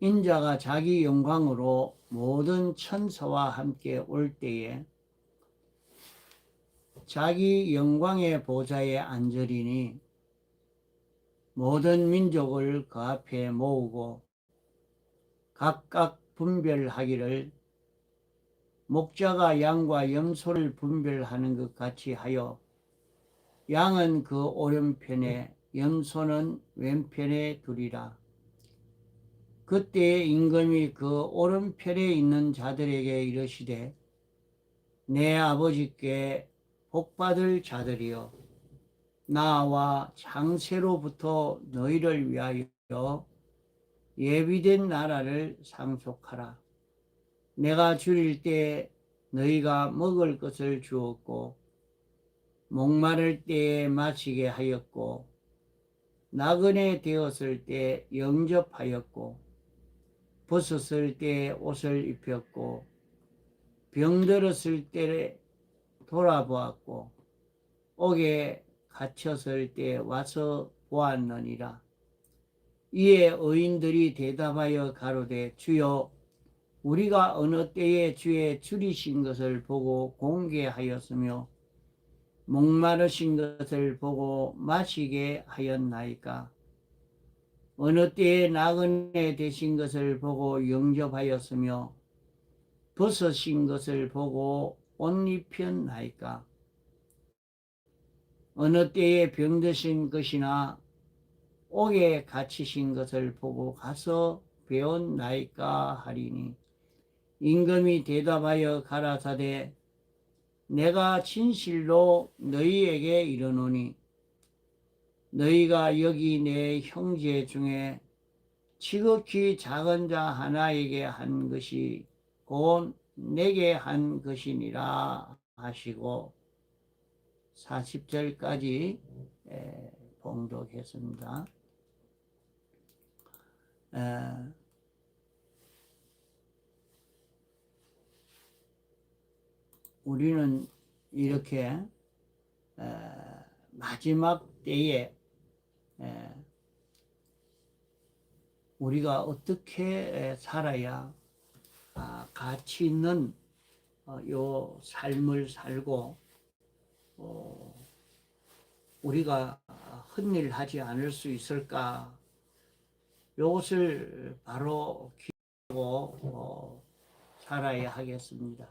인자가 자기 영광으로 모든 천사와 함께 올 때에 자기 영광의 보좌에 앉으리니 모든 민족을 그 앞에 모으고 각각 분별하기를 목자가 양과 염소를 분별하는 것 같이 하여 양은 그 오른편에 염소는 왼편에 두리라. 그때에 임금이 그 오른편에 있는 자들에게 이르시되 내 아버지께 복받을 자들이여 나와 창세로부터 너희를 위하여 예비된 나라를 상속하라. 내가 줄일 때 너희가 먹을 것을 주었고 목마를 때에 마시게 하였고 나그네 되었을 때 영접하였고 벗었을 때 옷을 입혔고 병들었을 때 돌아보았고 옥에 갇혔을 때 와서 보았느니라. 이에 의인들이 대답하여 가로되 주여 우리가 어느 때에 주의 줄이신 것을 보고 공개하였으며 목마르신 것을 보고 마시게 하였나이까. 어느 때에 나그네 되신 것을 보고 영접하였으며 벗으신 것을 보고 옷 입혔나이까. 어느 때에 병드신 것이나 옥에 갇히신 것을 보고 가서 배웠나이까 하리니 임금이 대답하여 가라사대 내가 진실로 너희에게 이르노니 너희가 여기 내 형제 중에 지극히 작은 자 하나에게 한 것이 곧 내게 한 것이니라 하시고 40절까지 봉독했습니다. 우리는 이렇게 마지막 때에 우리가 어떻게 살아야 가치 있는 요 삶을 살고 우리가 헛일하지 않을 수 있을까? 이것을 바로 기하고 살아야 하겠습니다.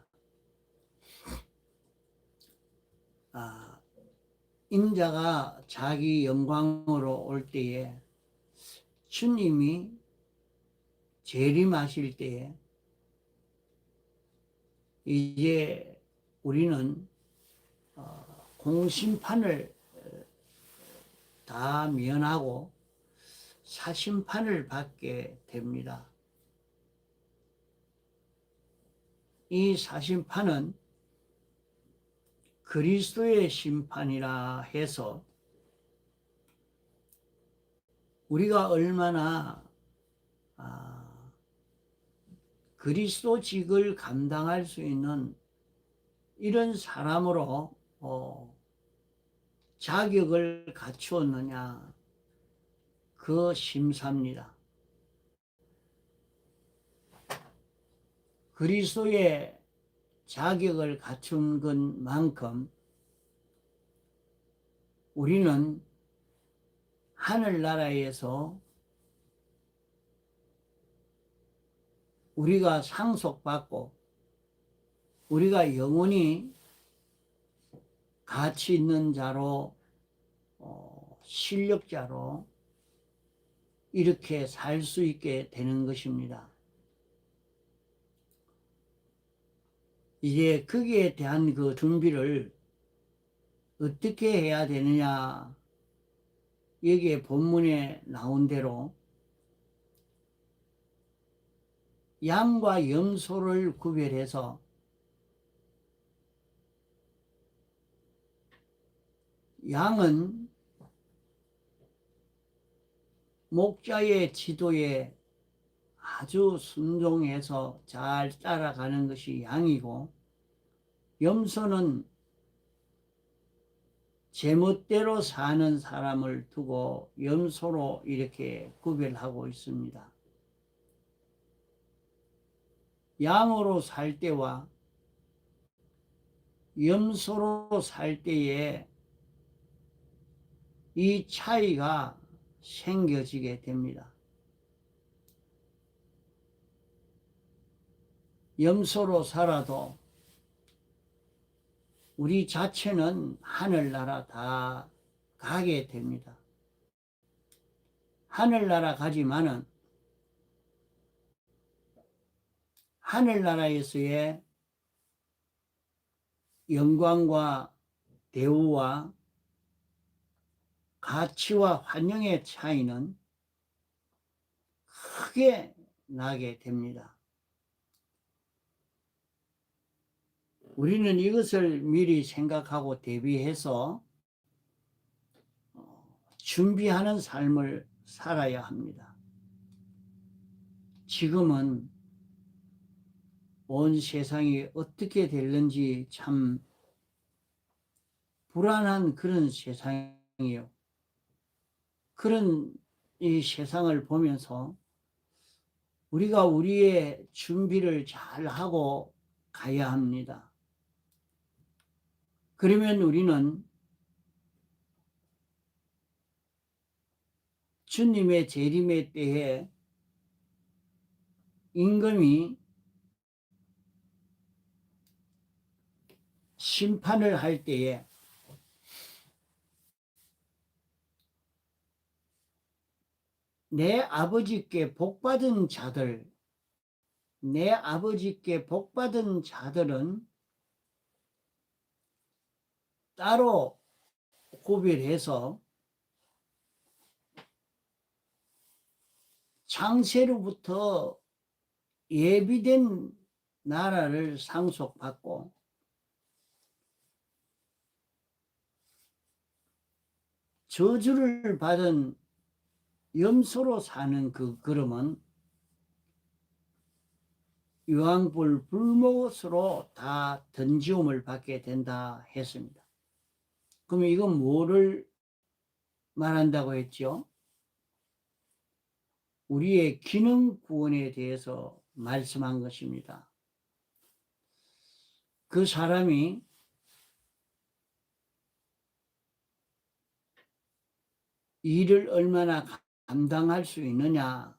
인자가 자기 영광으로 올 때에 주님이 재림하실 때에 이제 우리는 공심판을 다 면하고 사심판을 받게 됩니다. 이 사심판은 그리스도의 심판이라 해서 우리가 얼마나 그리스도직을 감당할 수 있는 이런 사람으로 자격을 갖추었느냐 그 심사입니다. 그리스도의 자격을 갖춘 것만큼 우리는 하늘나라에서 우리가 상속받고 우리가 영원히 가치 있는 자로 실력자로 이렇게 살 수 있게 되는 것입니다. 이제 거기에 대한 그 준비를 어떻게 해야 되느냐, 여기에 본문에 나온 대로 양과 염소를 구별해서 양은 목자의 지도에 아주 순종해서 잘 따라가는 것이 양이고, 염소는 제멋대로 사는 사람을 두고 염소로 이렇게 구별하고 있습니다. 양으로 살 때와 염소로 살 때에 이 차이가 생겨지게 됩니다. 염소로 살아도 우리 자체는 하늘나라 다 가게 됩니다. 하늘나라 가지만은 하늘나라에서의 영광과 대우와 가치와 환영의 차이는 크게 나게 됩니다. 우리는 이것을 미리 생각하고 대비해서 준비하는 삶을 살아야 합니다. 지금은 온 세상이 어떻게 될는지 참 불안한 그런 세상이에요. 그런 이 세상을 보면서 우리가 우리의 준비를 잘 하고 가야 합니다. 그러면 우리는 주님의 재림의 때에 임금이 심판을 할 때에 내 아버지께 복받은 자들, 내 아버지께 복받은 자들은 따로 구별해서 창세로부터 예비된 나라를 상속받고 저주를 받은 염소로 사는 그 걸음은 유황불 불못으로 다 던지움을 받게 된다 했습니다. 그럼 이건 뭐를 말한다고 했죠? 우리의 기능 구원에 대해서 말씀한 것입니다. 그 사람이 일을 얼마나 감당할 수 있느냐,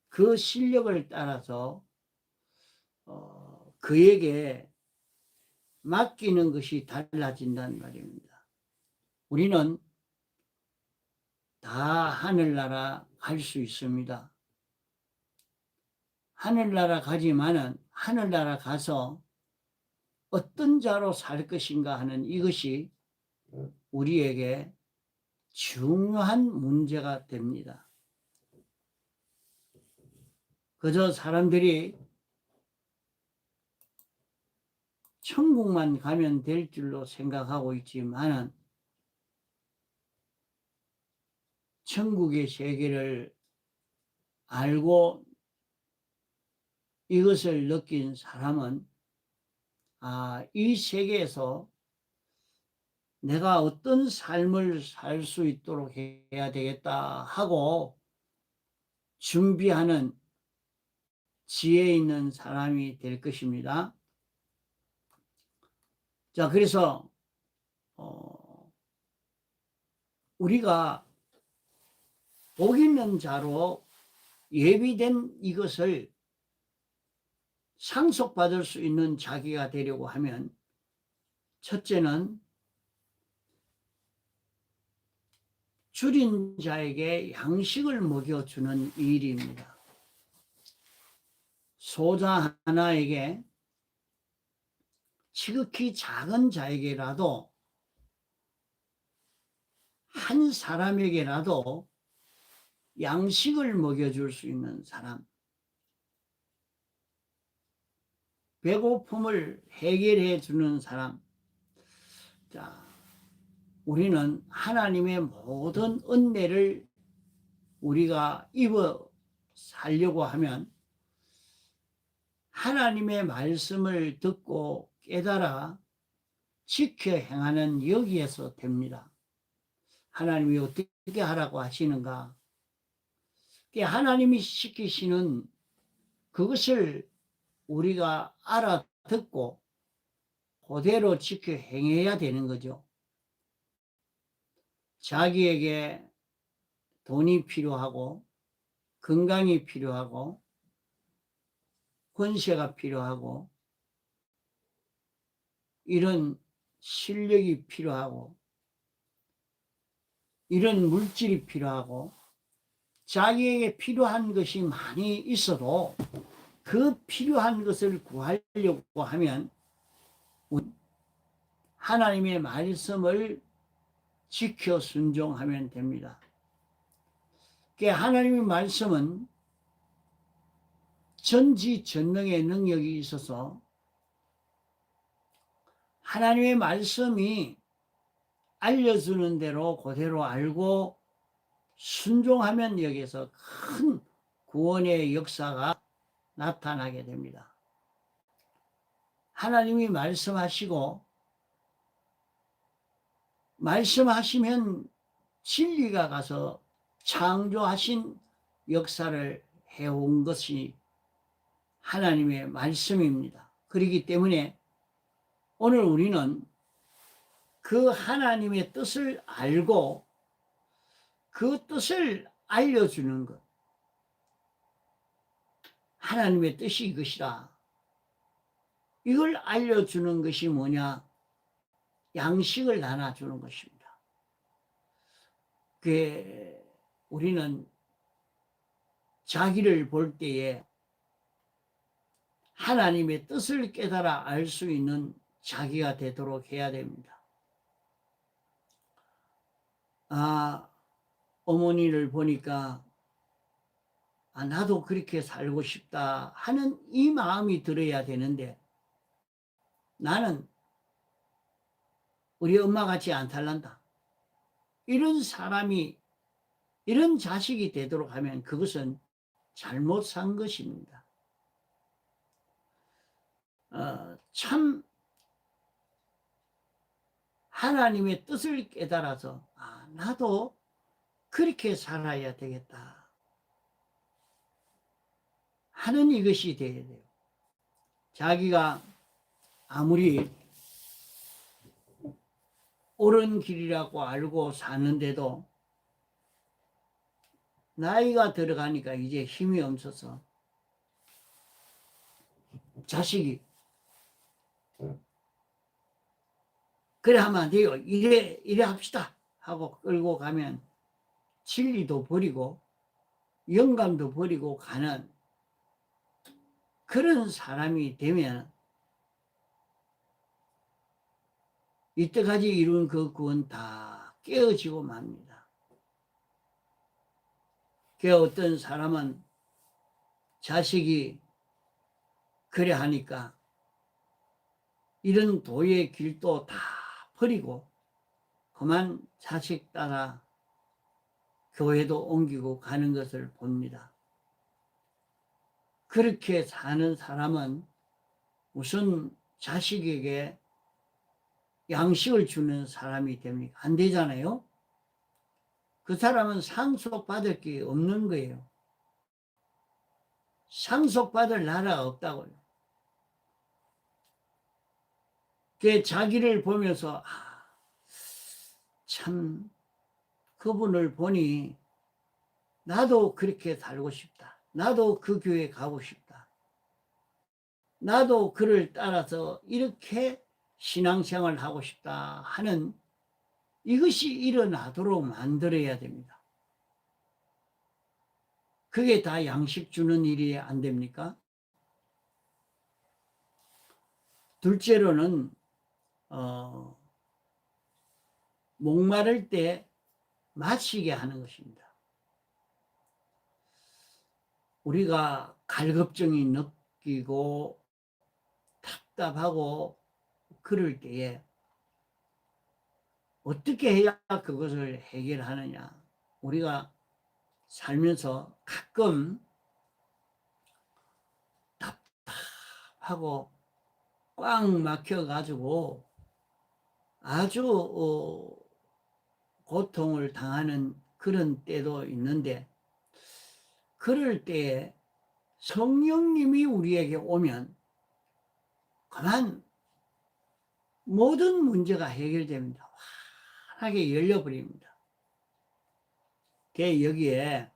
그 실력을 따라서 그에게 맡기는 것이 달라진다는 말입니다. 우리는 다 하늘나라 갈 수 있습니다. 하늘나라 가지만은 하늘나라 가서 어떤 자로 살 것인가 하는 이것이 우리에게 중요한 문제가 됩니다. 그저 사람들이 천국만 가면 될 줄로 생각하고 있지만은 천국의 세계를 알고 이것을 느낀 사람은 이 세계에서 내가 어떤 삶을 살 수 있도록 해야 되겠다 하고 준비하는 지혜 있는 사람이 될 것입니다. 자, 그래서 우리가 복 있는 자로 예비된 이것을 상속받을 수 있는 자기가 되려고 하면 첫째는 줄인 자에게 양식을 먹여주는 일입니다. 소자 하나에게 지극히 작은 자에게라도 한 사람에게라도 양식을 먹여줄 수 있는 사람, 배고픔을 해결해 주는 사람. 자, 우리는 하나님의 모든 은혜를 우리가 입어 살려고 하면 하나님의 말씀을 듣고 깨달아 지켜 행하는 여기에서 됩니다. 하나님이 어떻게 하라고 하시는가? 하나님이 시키시는 그것을 우리가 알아듣고 그대로 지켜 행해야 되는 거죠. 자기에게 돈이 필요하고 건강이 필요하고 권세가 필요하고 이런 실력이 필요하고 이런 물질이 필요하고 자기에게 필요한 것이 많이 있어도 그 필요한 것을 구하려고 하면 하나님의 말씀을 지켜 순종하면 됩니다. 하나님의 말씀은 전지전능의 능력이 있어서 하나님의 말씀이 알려주는 대로 그대로 알고 순종하면 여기서 큰 구원의 역사가 나타나게 됩니다. 하나님이 말씀하시면 진리가 가서 창조하신 역사를 해온 것이 하나님의 말씀입니다. 그렇기 때문에 오늘 우리는 그 하나님의 뜻을 알고 그 뜻을 알려주는 것. 하나님의 뜻이 이것이다. 이걸 알려주는 것이 뭐냐? 양식을 나눠주는 것입니다. 우리는 자기를 볼 때에 하나님의 뜻을 깨달아 알 수 있는 자기가 되도록 해야 됩니다. 어머니를 보니까 나도 그렇게 살고 싶다 하는 이 마음이 들어야 되는데 나는 우리 엄마같이 안 살란다. 이런 사람이 이런 자식이 되도록 하면 그것은 잘못 산 것입니다. 참 하나님의 뜻을 깨달아서 나도 그렇게 살아야 되겠다 하는 이것이 되어야 돼요. 자기가 아무리 옳은 길이라고 알고 사는데도 나이가 들어가니까 이제 힘이 없어서 자식이 그래 하면 안 돼요. 이래 합시다 하고 끌고 가면 진리도 버리고 영감도 버리고 가는 그런 사람이 되면 이때까지 이룬 그 구원 다 깨어지고 맙니다. 어떤 사람은 자식이 그래 하니까 이런 도의 길도 다 버리고 그만 자식 따라 교회도 옮기고 가는 것을 봅니다. 그렇게 사는 사람은 무슨 자식에게 양식을 주는 사람이 됩니까? 안 되잖아요. 그 사람은 상속받을 게 없는 거예요. 상속받을 나라가 없다고요. 자기를 보면서 참 그분을 보니 나도 그렇게 살고 싶다. 나도 그 교회 가고 싶다. 나도 그를 따라서 이렇게 신앙생활을 하고 싶다 하는 이것이 일어나도록 만들어야 됩니다. 그게 다 양식 주는 일이 안 됩니까? 둘째로는 목마를 때 마시게 하는 것입니다. 우리가 갈급증이 느끼고 답답하고 그럴 때에 어떻게 해야 그것을 해결하느냐? 우리가 살면서 가끔 답답하고 꽉 막혀가지고 아주 고통을 당하는 그런 때도 있는데 그럴 때에 성령님이 우리에게 오면 그만 모든 문제가 해결됩니다. 환하게 열려버립니다. 여기에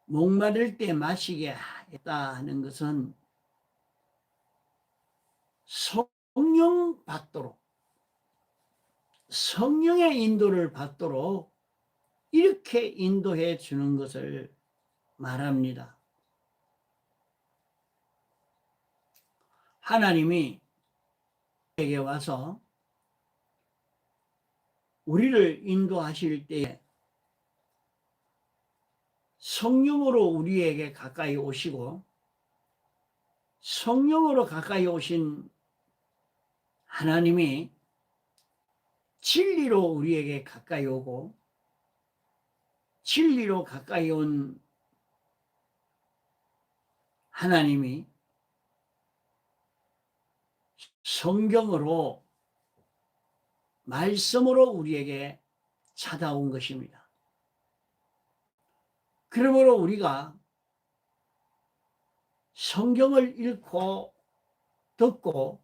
목마를 때 마시게 했다 하는 것은 성령 받도록, 성령의 인도를 받도록 이렇게 인도해 주는 것을 말합니다. 하나님이 에게 와서 우리를 인도하실 때에 성령으로 우리에게 가까이 오시고, 성령으로 가까이 오신 하나님이 진리로 우리에게 가까이 오고, 진리로 가까이 온 하나님이 성경으로, 말씀으로 우리에게 찾아온 것입니다. 그러므로 우리가 성경을 읽고 듣고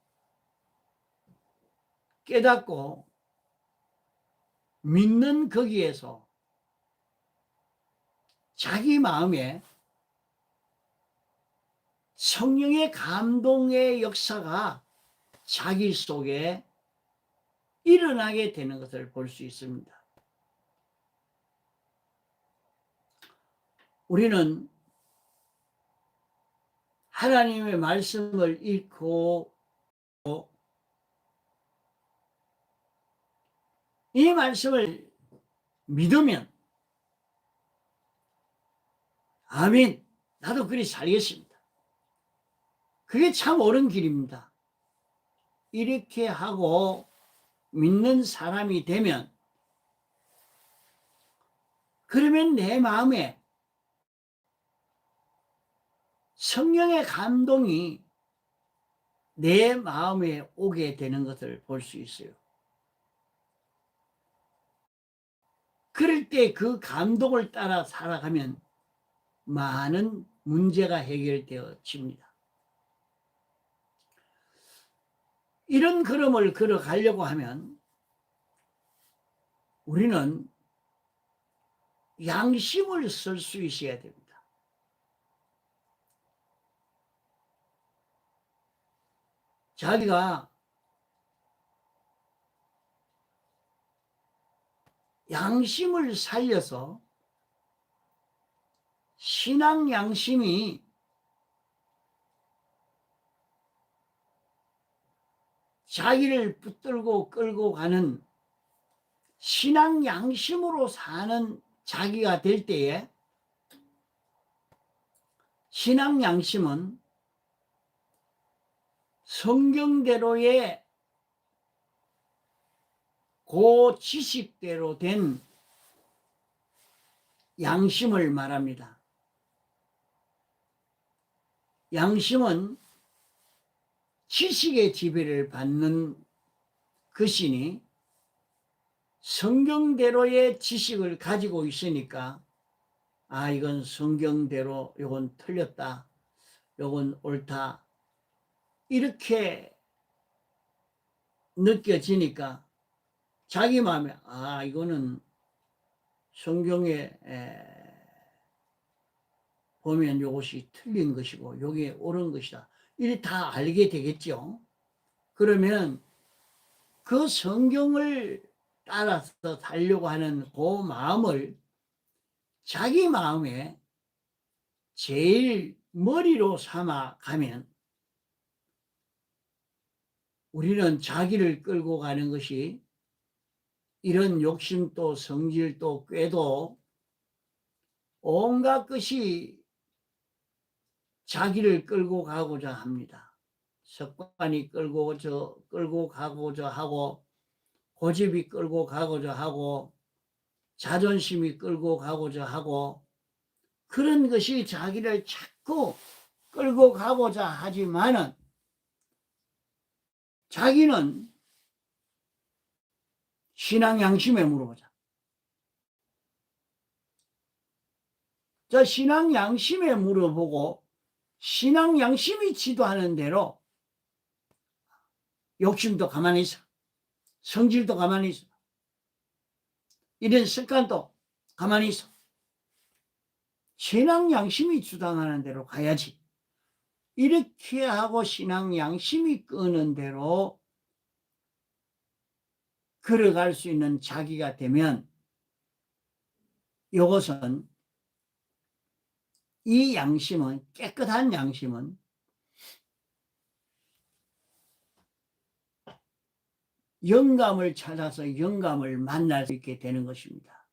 깨닫고 믿는 거기에서 자기 마음에 성령의 감동의 역사가 자기 속에 일어나게 되는 것을 볼 수 있습니다. 우리는 하나님의 말씀을 읽고 이 말씀을 믿으면 아멘, 나도 그리 살겠습니다. 그게 참 옳은 길입니다. 이렇게 하고 믿는 사람이 되면, 그러면 내 마음에 성령의 감동이 내 마음에 오게 되는 것을 볼 수 있어요. 그럴 때 그 감동을 따라 살아가면 많은 문제가 해결되어집니다. 이런 걸음을 걸어가려고 하면 우리는 양심을 쓸 수 있어야 됩니다. 자기가 양심을 살려서 신앙 양심이 자기를 붙들고 끌고 가는 신앙 양심으로 사는 자기가 될 때에, 신앙 양심은 성경대로의 그 지식대로 된 양심을 말합니다. 양심은 지식의 지배를 받는 것이니 성경대로의 지식을 가지고 있으니까 아, 이건 성경대로, 이건 틀렸다, 이건 옳다, 이렇게 느껴지니까 자기 마음에 아, 이거는 성경에 보면 이것이 틀린 것이고 이게 옳은 것이다, 이렇게 다 알게 되겠죠. 그러면 그 성경을 따라서 살려고 하는 그 마음을 자기 마음에 제일 머리로 삼아 가면 우리는 자기를 끌고 가는 것이 이런 욕심도 성질도 꾀도 온갖 것이 자기를 끌고 가고자 합니다. 습관이 끌고 가고자 하고, 고집이 끌고 가고자 하고, 자존심이 끌고 가고자 하고, 그런 것이 자기를 자꾸 끌고 가고자 하지만은 자기는 신앙 양심에 물어보자. 자, 신앙 양심에 물어보고 신앙 양심이 지도하는 대로 욕심도 가만히 있어. 성질도 가만히 있어. 이런 습관도 가만히 있어. 신앙 양심이 주장하는 대로 가야지. 이렇게 하고 신앙 양심이 끄는 대로 걸어갈 수 있는 자기가 되면 이것은 이 양심은 깨끗한 양심은 영감을 찾아서 영감을 만날 수 있게 되는 것입니다.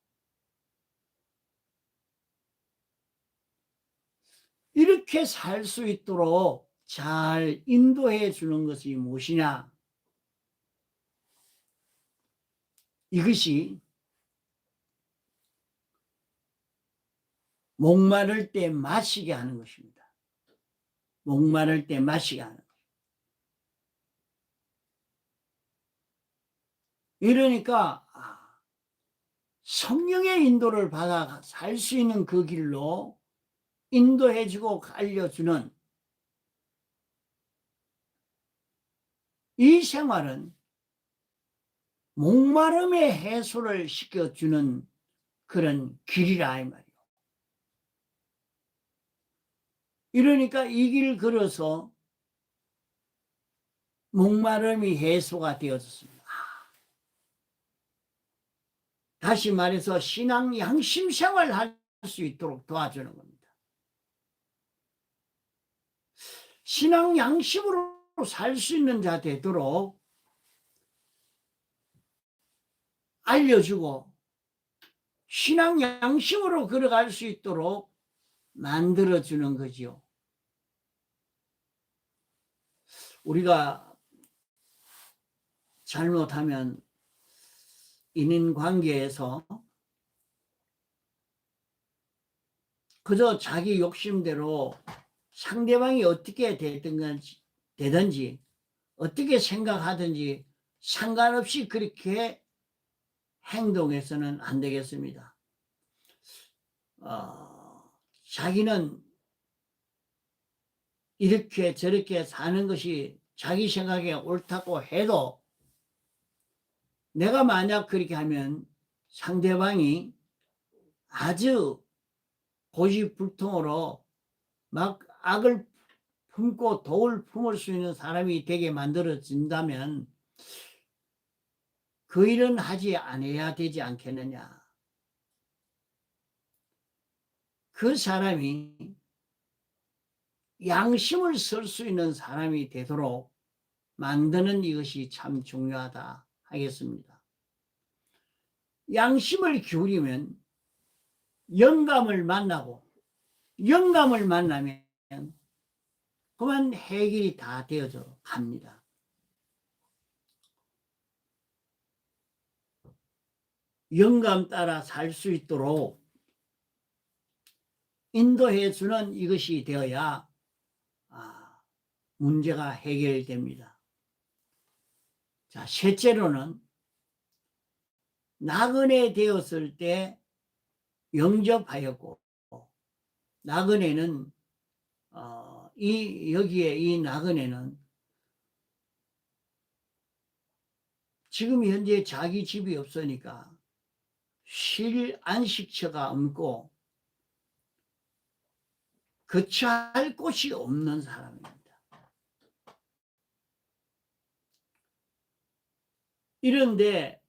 이렇게 살 수 있도록 잘 인도해 주는 것이 무엇이냐? 이것이 목마를 때 마시게 하는 것입니다. 목마를 때 마시게 하는 것. 이러니까 성령의 인도를 받아 살 수 있는 그 길로 인도해주고 알려주는 이 생활은 목마름의 해소를 시켜주는 그런 길이라 이 말이에요. 이러니까 이 길 걸어서 목마름이 해소가 되어졌습니다. 다시 말해서 신앙 양심 생활할 수 있도록 도와주는 겁니다. 신앙 양심으로 살 수 있는 자 되도록 알려주고 신앙 양심으로 걸어갈 수 있도록 만들어주는 거지요. 우리가 잘못하면 인간관계에서 그저 자기 욕심대로 상대방이 어떻게 되든지 어떻게 생각하든지 상관없이 그렇게 행동해서는 안 되겠습니다. 자기는 이렇게 저렇게 사는 것이 자기 생각에 옳다고 해도 내가 만약 그렇게 하면 상대방이 아주 고집불통으로 막 악을 품고 독을 품을 수 있는 사람이 되게 만들어진다면 그 일은 하지 않아야 되지 않겠느냐. 그 사람이 양심을 쓸 수 있는 사람이 되도록 만드는 이것이 참 중요하다 하겠습니다. 양심을 기울이면 영감을 만나고 영감을 만나면 그만 해결이 다 되어져 갑니다. 영감 따라 살 수 있도록 인도해 주는 이것이 되어야 문제가 해결됩니다. 자, 셋째로는 나그네 되었을 때 영접하였고 나그네는 여기에 이 나그네는 지금 현재 자기 집이 없으니까 쉴 안식처가 없고 거처할 곳이 없는 사람입니다. 이런데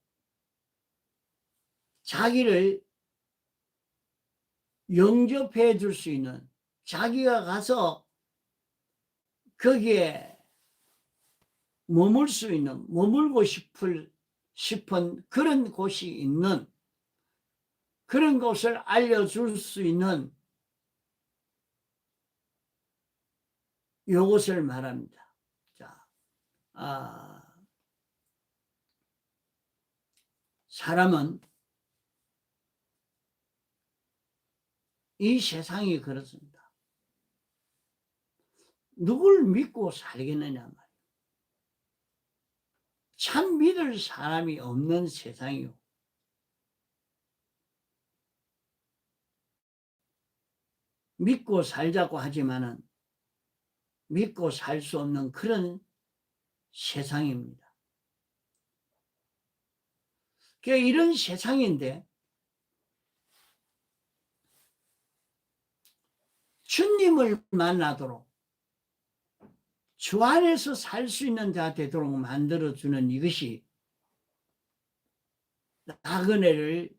자기를 영접해 줄 수 있는 자기가 가서 거기에 머물고 싶은 그런 곳이 있는 그런 곳을 알려줄 수 있는 요것을 말합니다. 자, 사람은 이 세상이 그렇습니다. 누굴 믿고 살겠느냐 말이에요. 참 믿을 사람이 없는 세상이요. 믿고 살자고 하지만은 믿고 살 수 없는 그런 세상입니다. 이런 세상인데 주님을 만나도록 주 안에서 살 수 있는 자 되도록 만들어주는 이것이 나그네를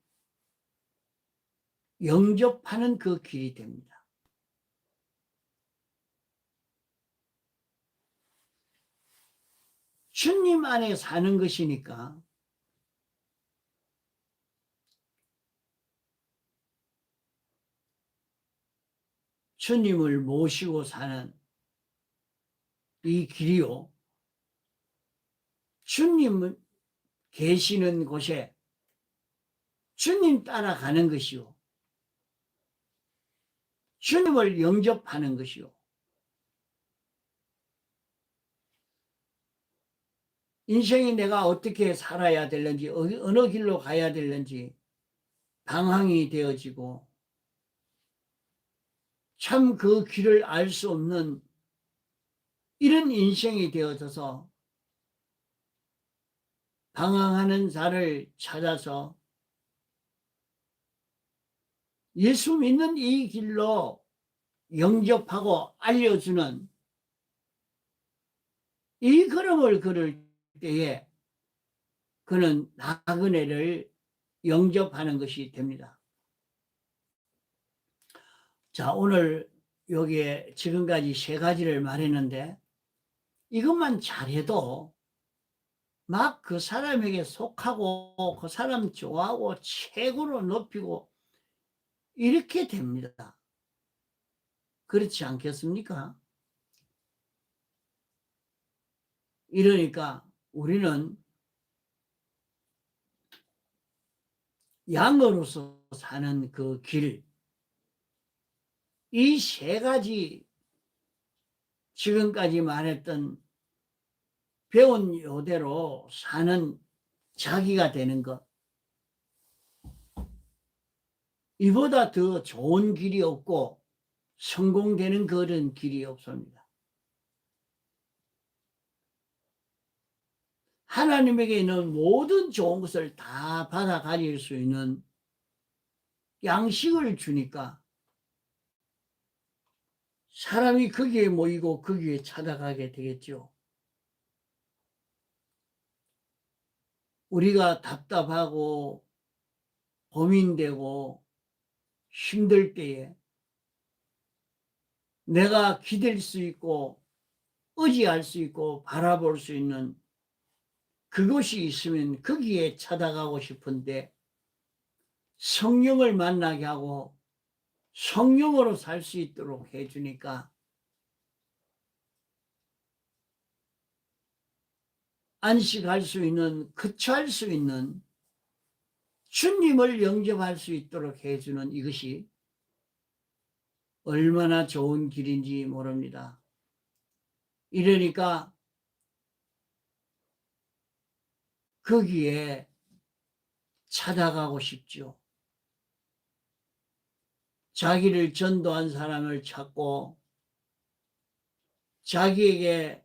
영접하는 그 길이 됩니다. 주님 안에 사는 것이니까 주님을 모시고 사는 이 길이요. 주님 계시는 곳에 주님 따라가는 것이요. 주님을 영접하는 것이요. 인생이 내가 어떻게 살아야 되는지, 어느 길로 가야 되는지 방황이 되어지고 참 그 길을 알 수 없는 이런 인생이 되어져서 방황하는 자를 찾아서 예수 믿는 이 길로 영접하고 알려주는 이 걸음을 걸을 때에 그는 나그네를 영접하는 것이 됩니다. 자, 오늘 여기에 지금까지 3가지를 말했는데 이것만 잘해도 막 그 사람에게 속하고 그 사람 좋아하고 최고로 높이고 이렇게 됩니다. 그렇지 않겠습니까? 이러니까 우리는 양으로서 사는 그 길, 이 3가지 지금까지 말했던 배운 요대로 사는 자기가 되는 것, 이보다 더 좋은 길이 없고 성공되는 그런 길이 없습니다. 하나님에게 있는 모든 좋은 것을 다 받아 가질 수 있는 양식을 주니까 사람이 거기에 모이고 거기에 찾아가게 되겠죠. 우리가 답답하고 고민되고 힘들 때에 내가 기댈 수 있고 의지할 수 있고 바라볼 수 있는 그것이 있으면 거기에 찾아가고 싶은데 성령을 만나게 하고 성령으로 살 수 있도록 해주니까 안식할 수 있는, 거처할 수 있는, 주님을 영접할 수 있도록 해주는 이것이 얼마나 좋은 길인지 모릅니다. 이러니까 거기에 찾아가고 싶죠. 자기를 전도한 사람을 찾고 자기에게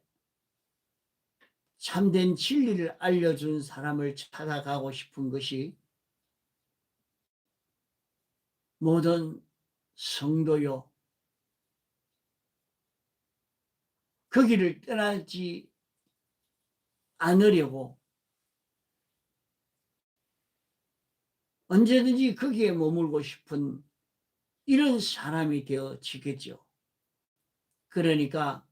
참된 진리를 알려준 사람을 찾아가고 싶은 것이 모든 성도요. 그 길을 떠나지 않으려고 언제든지 거기에 머물고 싶은 이런 사람이 되어지겠죠. 그러니까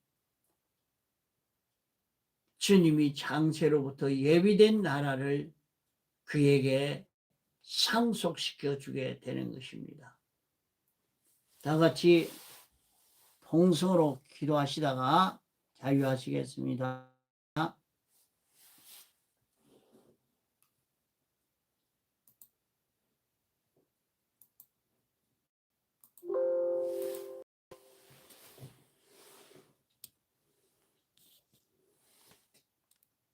주님이 창세로부터 예비된 나라를 그에게 상속시켜 주게 되는 것입니다. 다 같이 통성으로 기도하시다가 자유하시겠습니다.